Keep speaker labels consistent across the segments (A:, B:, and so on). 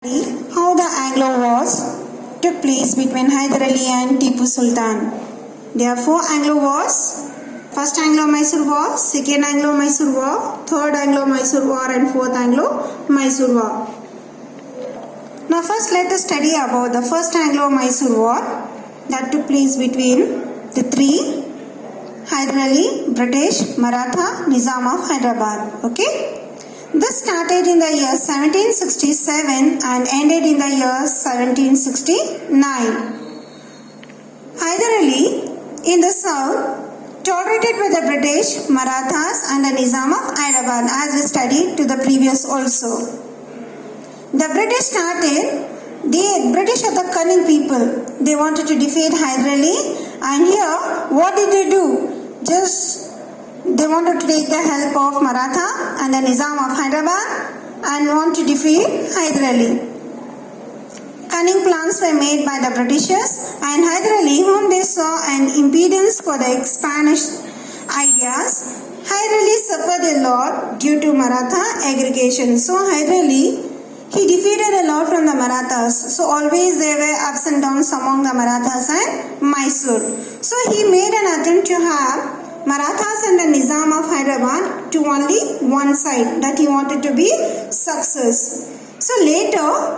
A: How the Anglo Wars took place between Hyder Ali and Tipu Sultan. There are 4 Anglo Wars. First Anglo-Mysore War, Second Anglo-Mysore War, Third Anglo-Mysore War and Fourth Anglo-Mysore War. Now first let us study about the First Anglo-Mysore War that took place between the 3 Hyder Ali, British, Maratha, Nizam of Hyderabad. Okay. This started in the year 1767 and ended in the year 1769. Hyder Ali in the south tolerated with the British, Marathas and the Nizam of Hyderabad, as we studied to the previous also. The British British are the cunning people. They wanted to defeat Hyder Ali, and here what did they do? They wanted to take the help of Maratha and the Nizam of Hyderabad and want to defeat Hyder Ali. Cunning plans were made by the Britishers, and Hyder Ali, whom they saw an impedance for the Spanish ideas, Hyder Ali suffered a lot due to Maratha aggregation. So Hyder Ali, he defeated a lot from the Marathas. So always there were ups and downs among the Marathas and Mysore. So he made an attempt to have Marathas and the Nizam of Hyderabad to only one side, that he wanted to be success. So later,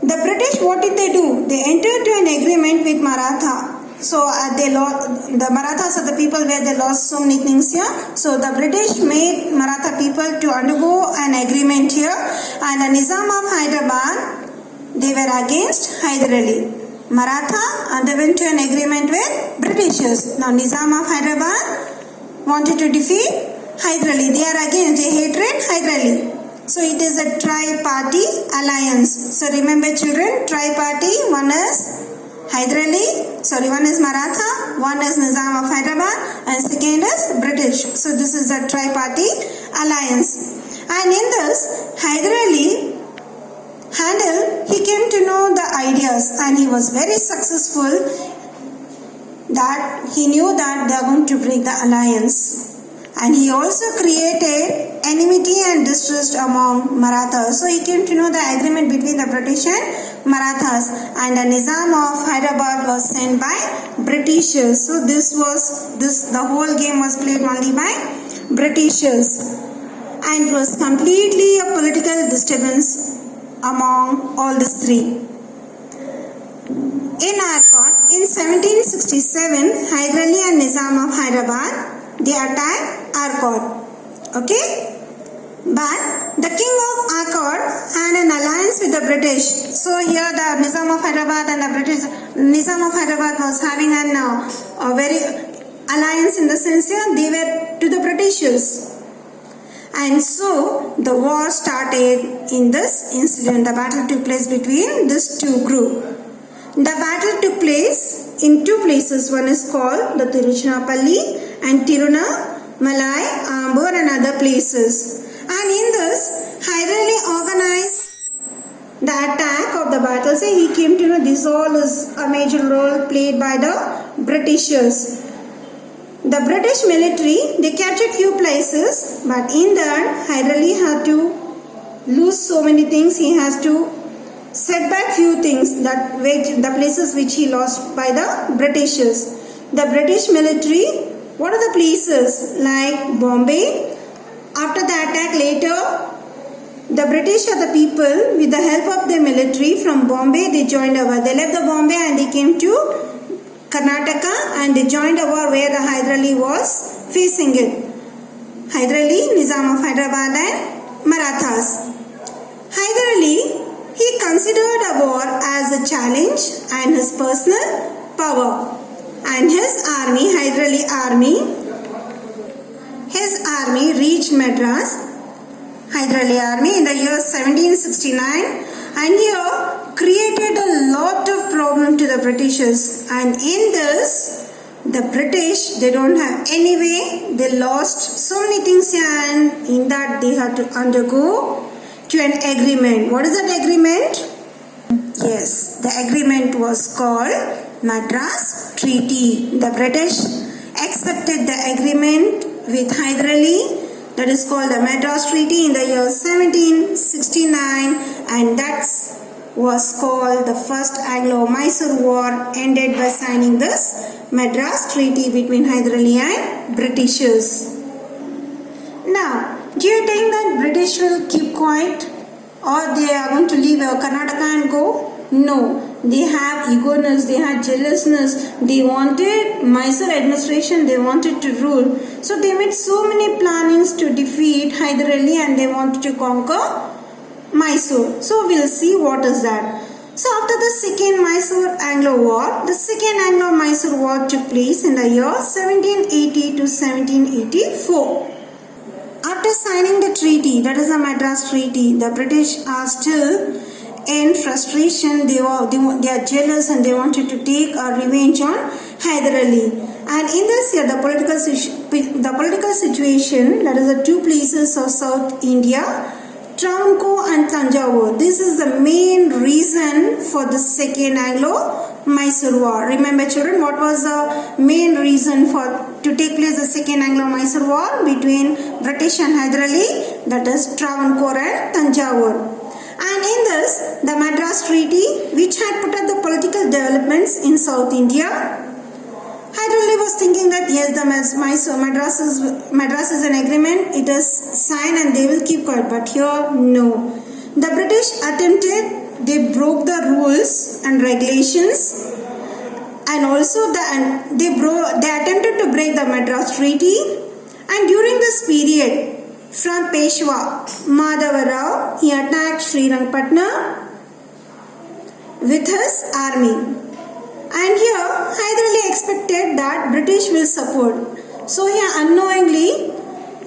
A: the British, what did they do? They entered to an agreement with Maratha. So the Marathas are the people where they lost so many things here. So the British made Maratha people to undergo an agreement here, and the Nizam of Hyderabad, they were against Hyder Ali. Maratha underwent to an agreement with Britishers. Now Nizam of Hyderabad wanted to defeat Hyder Ali. They are against, they hatred Hyder Ali. So it is a tri-party alliance. So remember children, tri-party, one is one is Maratha, one is Nizam of Hyderabad, and second is British. So this is a tri-party alliance. And in this, Hyder Ali he came to know the ideas, and he was very successful, that he knew that they are going to break the alliance. And he also created enmity and distrust among Marathas. So he came to know the agreement between the British and Marathas, and the Nizam of Hyderabad was sent by Britishers. So the whole game was played only by Britishers, and it was completely a political disturbance among all these 3. In Arcot, in 1767, Hyder Ali and Nizam of Hyderabad, they attacked Arcot. Okay? But the king of Arcot had an alliance with the British. So here the Nizam of Hyderabad and the British, Nizam of Hyderabad was having a very alliance in the sense here, they were to the Britishers. And so the war started in this incident. The battle took place between these 2 groups. The battle took place in 2 places. One is called the Tiruchirappalli and Tirunamalai, Ambur and other places. And in this, Hyder Ali organized the attack of the battle. So he came to know this all is a major role played by the Britishers. The British military, they captured few places, but in that, Hyder Ali had to lose so many things. He has to set back few things, the places which he lost by the Britishers. The British military, what are the places? Like Bombay. After the attack later, the British are the people, with the help of the military from Bombay, they joined a war. They left the Bombay and they came to Karnataka, and they joined a war where the Hyder Ali was facing it. Hyder Ali, Nizam of Hyderabad and Marathas. Hyder Ali, he considered a war as a challenge and his personal power. And his army, Hyder Ali army reached Madras, Hyder Ali army in the year 1769, and here created a lot of problem to the Britishers. And in this, the British, they don't have any way. They lost so many things here, and in that they had to undergo to an agreement. What is that agreement? Yes, the agreement was called Madras Treaty. The British accepted the agreement with Hyder Ali, that is called the Madras Treaty, in the year 1769, and that's was called the First Anglo-Mysore War, ended by signing this Madras Treaty between Hyder Ali and Britishers. Now, do you think that British will keep quiet or they are going to leave Karnataka and go? No. They have eagerness, they had jealousness, they wanted Mysore administration, they wanted to rule. So they made so many plannings to defeat Hyder Ali and they wanted to conquer Mysore. So we'll see what is that. So after the second Mysore-Anglo War, the second Anglo-Mysore War took place in the year 1780 to 1784. After signing the treaty, that is the Madras Treaty, the British are still in frustration. They are jealous and they wanted to take a revenge on Hyder Ali. And in this year, the political situation, that is the two places of South India, Travancore and Tanjavur. This is the main reason for the second Anglo-Mysore War. Remember children, what was the main reason to take place the second Anglo-Mysore War between British and Hyder Ali? That is Travancore and Tanjavur. And in this, the Madras Treaty, which had put up the political developments in South India, Hyder Ali was thinking that yes, the Madras is an agreement, it is signed and they will keep quiet. But here, no. The British attempted, they broke the rules and regulations, and also they attempted to break the Madras Treaty. And during this period, from Peshwa Madhava Rao, he attacked Srirangpatna with his army. And here, Hyder Ali expected that British will support. So here, unknowingly,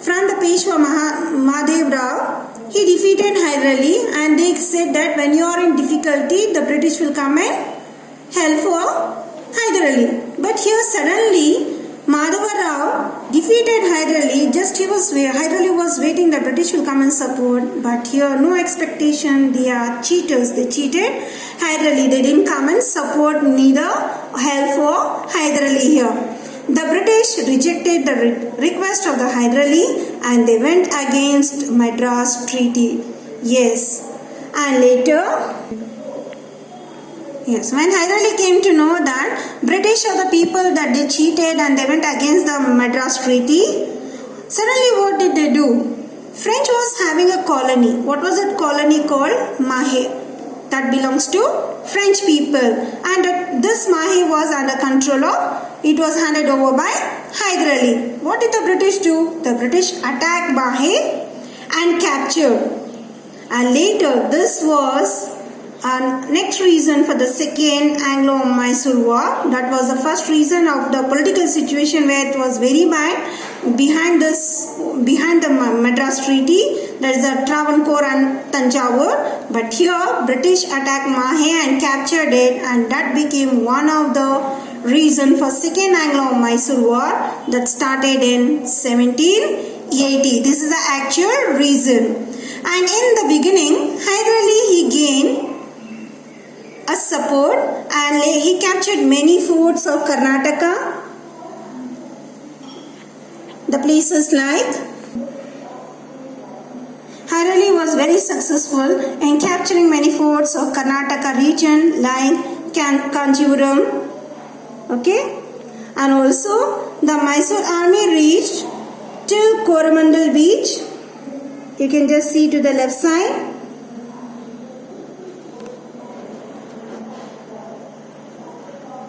A: from the Peshwa Madhava Rao, he defeated Hyder Ali, and they said that when you are in difficulty, the British will come and help for Hyder Ali. But here, suddenly, Madhava Rao defeated Hyder Ali. Hyder Ali was waiting that British will come and support. But here, no expectation. They are cheaters. They cheated Hyder Ali. They didn't come and support, neither help for Hyder Ali here. The British rejected the request of the Hyder Ali and they went against Madras Treaty. Yes. And later, yes, when Hyder Ali came to know that British are the people that they cheated and they went against the Madras Treaty, suddenly what did they do? French was having a colony. What was that colony called? Mahe. That belongs to French people. And this Mahe was under control of, it was handed over by Hyder Ali. What did the British do? The British attacked Mahe and captured. And later, this was next reason for the second Anglo-Mysore War. That was the first reason of the political situation where it was very bad behind the Madras Treaty. That is the Travancore and Tanjavur. But here British attacked Mahe and captured it, and that became one of the reason for second Anglo-Mysore War that started in 1780. This is the actual reason. And in the beginning, Hyder Ali, he gained a support and he captured many forts of Karnataka. The places like Hyder Ali was very successful in capturing many forts of Karnataka region like Kanchipuram. Okay, and also the Mysore army reached till Coromandel beach. You can just see to the left side.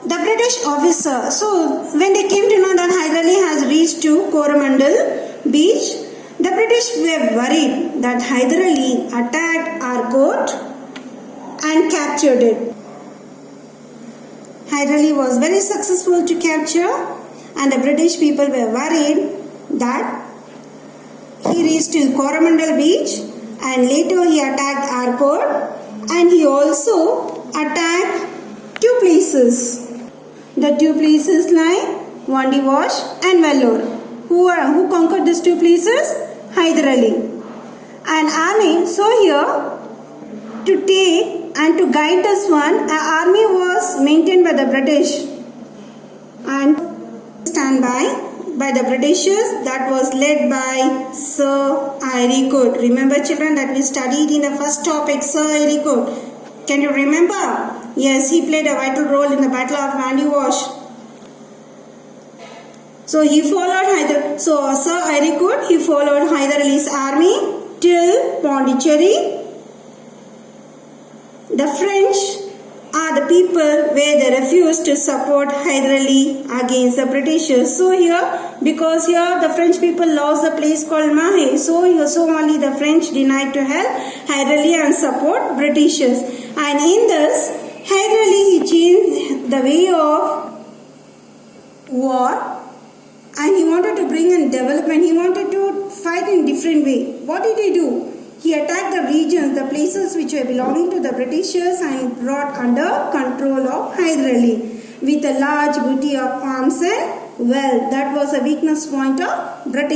A: The British officer, so when they came to know that Hyder Ali has reached to Coromandel beach, the British were worried that Hyder Ali attacked Arcot and captured it. Hyder Ali was very successful to capture, and the British people were worried that he reached to Coromandel beach and later he attacked Arcot, and he also attacked two places. The two places like Vandivash and Vellore. Who conquered these two places? Hyder Ali. And army, so here to take and to guide this one, an army was maintained by the British and standby by the Britishers, that was led by Sir Eyre Coote. Remember children that we studied in the first topic, Sir Eyre Coote. Can you remember? Yes, he played a vital role in the Battle of Vandewash. So he followed Sir Harikud, he followed Hyder Ali's army till Pondicherry. The French are the people where they refused to support Hyder Ali against the Britishers. So here, because here the French people lost the place called Mahe, so only the French denied to help Hyder Ali and support Britishers. And in this, Hyder Ali he changed the way of war. And he wanted to bring in development. He wanted to fight in different way. What did he do? He attacked the regions, the places which were belonging to the Britishers and brought under control of Hyder Ali with a large booty of arms and wealth. That was a weakness point of British.